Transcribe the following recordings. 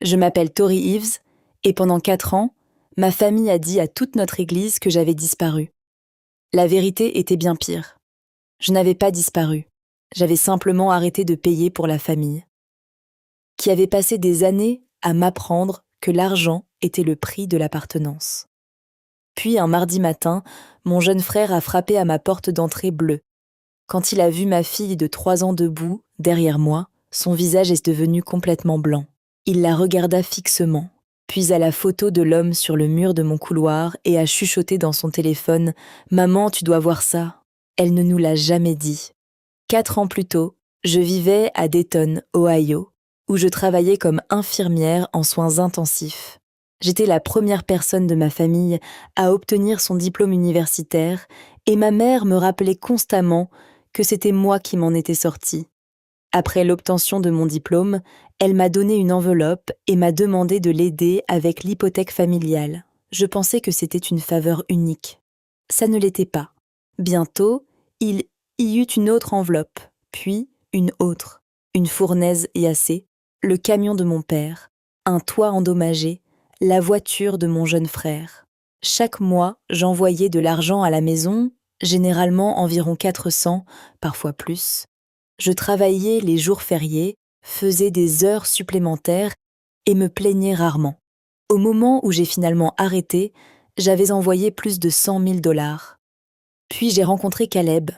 Je m'appelle Tori Eves et pendant 4 ans, ma famille a dit à toute notre église que j'avais disparu. La vérité était bien pire. Je n'avais pas disparu. J'avais simplement arrêté de payer pour la famille, qui avait passé des années à m'apprendre que l'argent était le prix de l'appartenance. Puis un mardi matin, mon jeune frère a frappé à ma porte d'entrée bleue. Quand il a vu ma fille de 3 ans debout, derrière moi, son visage est devenu complètement blanc. Il la regarda fixement, puis à la photo de l'homme sur le mur de mon couloir et a chuchoté dans son téléphone « Maman, tu dois voir ça ». Elle ne nous l'a jamais dit. 4 ans plus tôt, je vivais à Dayton, Ohio, où je travaillais comme infirmière en soins intensifs. J'étais la première personne de ma famille à obtenir son diplôme universitaire et ma mère me rappelait constamment que c'était moi qui m'en étais sortie. Après l'obtention de mon diplôme, elle m'a donné une enveloppe et m'a demandé de l'aider avec l'hypothèque familiale. Je pensais que c'était une faveur unique. Ça ne l'était pas. Bientôt, il y eut une autre enveloppe, puis une autre, une fournaise yassée, le camion de mon père, un toit endommagé, la voiture de mon jeune frère. Chaque mois, j'envoyais de l'argent à la maison, généralement environ 400, parfois plus. Je travaillais les jours fériés, faisais des heures supplémentaires et me plaignais rarement. Au moment où j'ai finalement arrêté, j'avais envoyé plus de 100 000 $. Puis j'ai rencontré Caleb.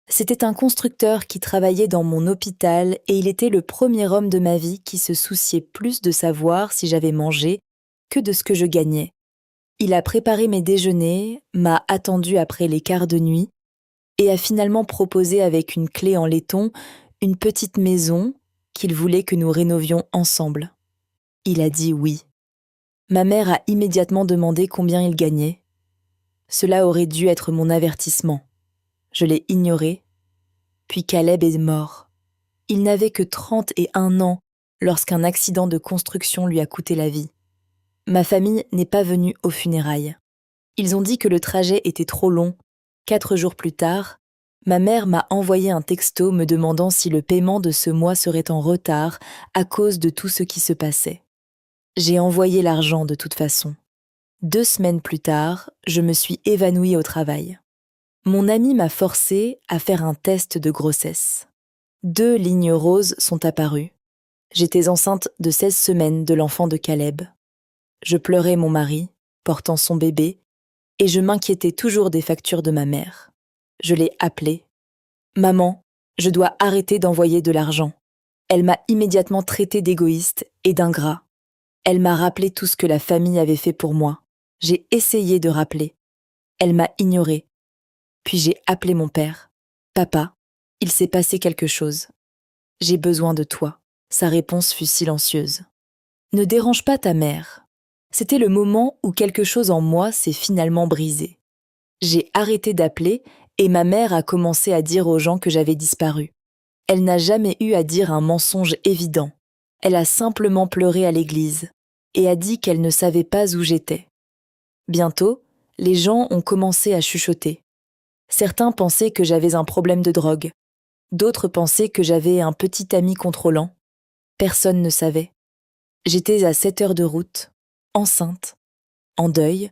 C'était un constructeur qui travaillait dans mon hôpital et il était le premier homme de ma vie qui se souciait plus de savoir si j'avais mangé que de ce que je gagnais. Il a préparé mes déjeuners, m'a attendu après les quarts de nuit et a finalement proposé avec une clé en laiton une petite maison qu'il voulait que nous rénovions ensemble. Il a dit oui. Ma mère a immédiatement demandé combien il gagnait. Cela aurait dû être mon avertissement. Je l'ai ignoré, puis Caleb est mort. Il n'avait que 31 ans lorsqu'un accident de construction lui a coûté la vie. Ma famille n'est pas venue aux funérailles. Ils ont dit que le trajet était trop long. 4 jours plus tard, ma mère m'a envoyé un texto me demandant si le paiement de ce mois serait en retard à cause de tout ce qui se passait. J'ai envoyé l'argent de toute façon. 2 semaines plus tard, je me suis évanouie au travail. Mon ami m'a forcée à faire un test de grossesse. 2 lignes roses sont apparues. J'étais enceinte de 16 semaines de l'enfant de Caleb. Je pleurais mon mari, portant son bébé, et je m'inquiétais toujours des factures de ma mère. Je l'ai appelée. « Maman, je dois arrêter d'envoyer de l'argent. » Elle m'a immédiatement traité d'égoïste et d'ingrat. Elle m'a rappelé tout ce que la famille avait fait pour moi. J'ai essayé de rappeler. Elle m'a ignorée. Puis j'ai appelé mon père. « Papa, il s'est passé quelque chose. J'ai besoin de toi. » Sa réponse fut silencieuse. « Ne dérange pas ta mère. » C'était le moment où quelque chose en moi s'est finalement brisé. J'ai arrêté d'appeler et ma mère a commencé à dire aux gens que j'avais disparu. Elle n'a jamais eu à dire un mensonge évident. Elle a simplement pleuré à l'église et a dit qu'elle ne savait pas où j'étais. Bientôt, les gens ont commencé à chuchoter. Certains pensaient que j'avais un problème de drogue. D'autres pensaient que j'avais un petit ami contrôlant. Personne ne savait. J'étais à 7 heures de route, enceinte, en deuil,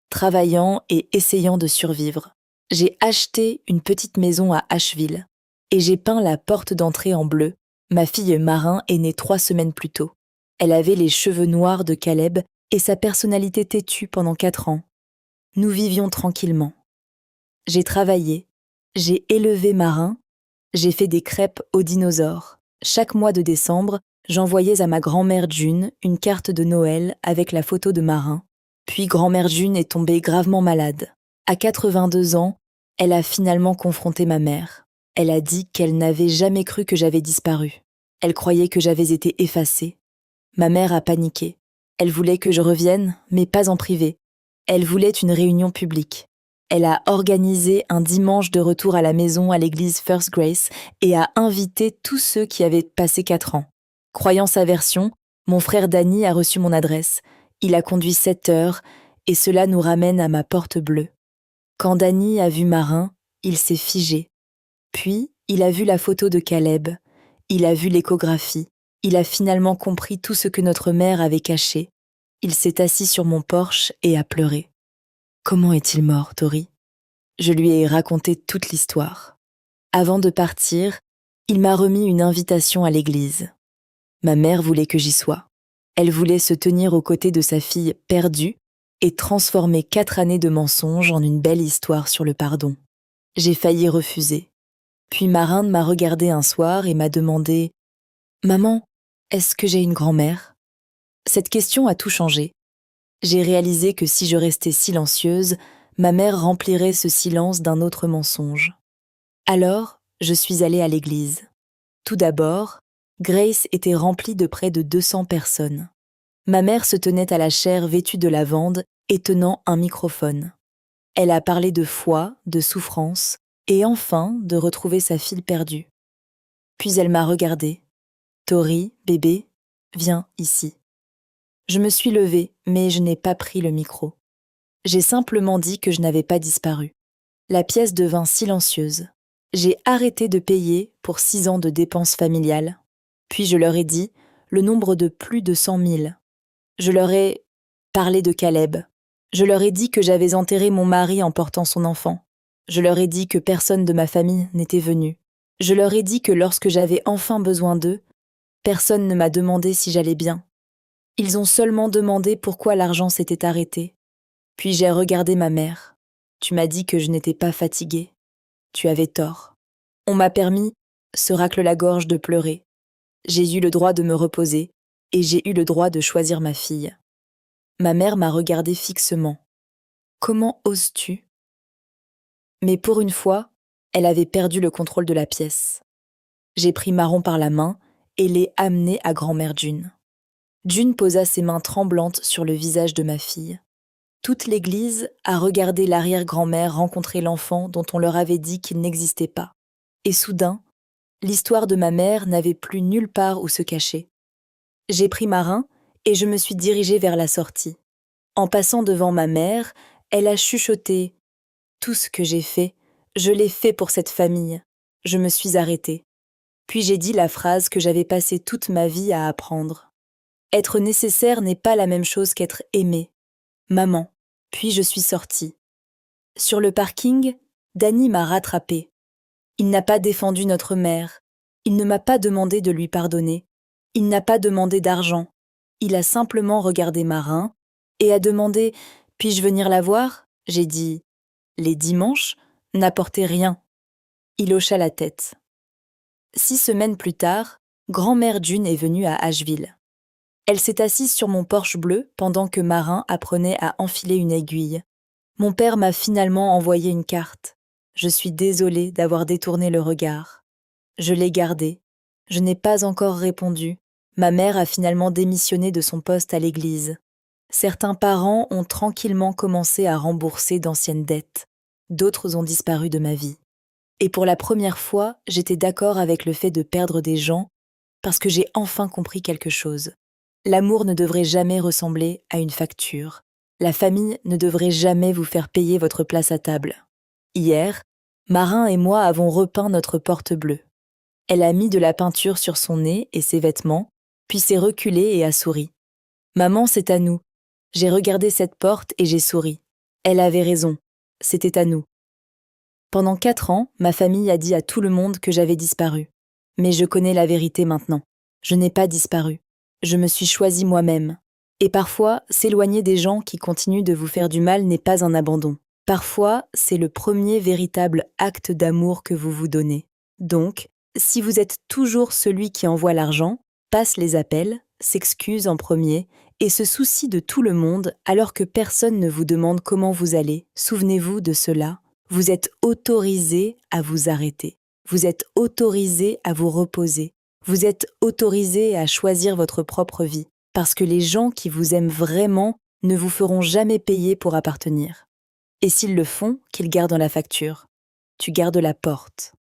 travaillant et essayant de survivre. J'ai acheté une petite maison à Asheville et j'ai peint la porte d'entrée en bleu. Ma fille Marin est née 3 semaines plus tôt. Elle avait les cheveux noirs de Caleb et sa personnalité têtue pendant 4 ans. Nous vivions tranquillement. J'ai travaillé, j'ai élevé Marin, j'ai fait des crêpes aux dinosaures. Chaque mois de décembre, j'envoyais à ma grand-mère June une carte de Noël avec la photo de Marin. Puis grand-mère June est tombée gravement malade. À 82 ans, elle a finalement confronté ma mère. Elle a dit qu'elle n'avait jamais cru que j'avais disparu. Elle croyait que j'avais été effacée. Ma mère a paniqué. Elle voulait que je revienne, mais pas en privé. Elle voulait une réunion publique. Elle a organisé un dimanche de retour à la maison à l'église First Grace et a invité tous ceux qui avaient passé 4 ans. Croyant sa version, mon frère Danny a reçu mon adresse. Il a conduit 7 heures et cela nous ramène à ma porte bleue. Quand Danny a vu Marin, il s'est figé. Puis, il a vu la photo de Caleb. Il a vu l'échographie. Il a finalement compris tout ce que notre mère avait caché. Il s'est assis sur mon porche et a pleuré. Comment est-il mort, Tori? Je lui ai raconté toute l'histoire. Avant de partir, il m'a remis une invitation à l'église. Ma mère voulait que j'y sois. Elle voulait se tenir aux côtés de sa fille perdue et transformer 4 années de mensonges en une belle histoire sur le pardon. J'ai failli refuser. Puis Marin m'a regardé un soir et m'a demandé « Maman, est-ce que j'ai une grand-mère ?» Cette question a tout changé. J'ai réalisé que si je restais silencieuse, ma mère remplirait ce silence d'un autre mensonge. Alors, je suis allée à l'église. Tout d'abord, Grace était remplie de près de 200 personnes. Ma mère se tenait à la chaire vêtue de lavande et tenant un microphone. Elle a parlé de foi, de souffrance et enfin de retrouver sa fille perdue. Puis elle m'a regardée. « Tori, bébé, viens ici. » Je me suis levée, mais je n'ai pas pris le micro. J'ai simplement dit que je n'avais pas disparu. La pièce devint silencieuse. J'ai arrêté de payer pour 6 ans de dépenses familiales. Puis je leur ai dit le nombre de plus de 100 000. Je leur ai parlé de Caleb. Je leur ai dit que j'avais enterré mon mari en portant son enfant. Je leur ai dit que personne de ma famille n'était venu. Je leur ai dit que lorsque j'avais enfin besoin d'eux, personne ne m'a demandé si j'allais bien. Ils ont seulement demandé pourquoi l'argent s'était arrêté. Puis j'ai regardé ma mère. Tu m'as dit que je n'étais pas fatiguée. Tu avais tort. On m'a permis, se racle la gorge, de pleurer. J'ai eu le droit de me reposer et j'ai eu le droit de choisir ma fille. Ma mère m'a regardée fixement. Comment oses-tu ? Mais pour une fois, elle avait perdu le contrôle de la pièce. J'ai pris Maron par la main et l'ai amené à grand-mère June. June posa ses mains tremblantes sur le visage de ma fille. Toute l'église a regardé l'arrière-grand-mère rencontrer l'enfant dont on leur avait dit qu'il n'existait pas. Et soudain, l'histoire de ma mère n'avait plus nulle part où se cacher. J'ai pris Marin et je me suis dirigée vers la sortie. En passant devant ma mère, elle a chuchoté « Tout ce que j'ai fait, je l'ai fait pour cette famille. » Je me suis arrêtée. Puis j'ai dit la phrase que j'avais passé toute ma vie à apprendre. Être nécessaire n'est pas la même chose qu'être aimé. Maman. Puis je suis sortie. Sur le parking, Danny m'a rattrapée. Il n'a pas défendu notre mère. Il ne m'a pas demandé de lui pardonner. Il n'a pas demandé d'argent. Il a simplement regardé Marin et a demandé « Puis-je venir la voir ?» J'ai dit « Les dimanches n'apportez rien. » Il hocha la tête. 6 semaines plus tard, grand-mère June est venue à Asheville. Elle s'est assise sur mon Porsche bleu pendant que Marin apprenait à enfiler une aiguille. Mon père m'a finalement envoyé une carte. Je suis désolée d'avoir détourné le regard. Je l'ai gardée. Je n'ai pas encore répondu. Ma mère a finalement démissionné de son poste à l'église. Certains parents ont tranquillement commencé à rembourser d'anciennes dettes. D'autres ont disparu de ma vie. Et pour la première fois, j'étais d'accord avec le fait de perdre des gens parce que j'ai enfin compris quelque chose. L'amour ne devrait jamais ressembler à une facture. La famille ne devrait jamais vous faire payer votre place à table. Hier, Marin et moi avons repeint notre porte bleue. Elle a mis de la peinture sur son nez et ses vêtements, puis s'est reculée et a souri. « Maman, c'est à nous. » J'ai regardé cette porte et j'ai souri. Elle avait raison. C'était à nous. Pendant 4 ans, ma famille a dit à tout le monde que j'avais disparu. Mais je connais la vérité maintenant. Je n'ai pas disparu. Je me suis choisie moi-même. Et parfois, s'éloigner des gens qui continuent de vous faire du mal n'est pas un abandon. Parfois, c'est le premier véritable acte d'amour que vous vous donnez. Donc, si vous êtes toujours celui qui envoie l'argent, passe les appels, s'excuse en premier et se soucie de tout le monde alors que personne ne vous demande comment vous allez, souvenez-vous de cela, vous êtes autorisé à vous arrêter. Vous êtes autorisé à vous reposer. Vous êtes autorisé à choisir votre propre vie, parce que les gens qui vous aiment vraiment ne vous feront jamais payer pour appartenir. Et s'ils le font, qu'ils gardent la facture. Tu gardes la porte.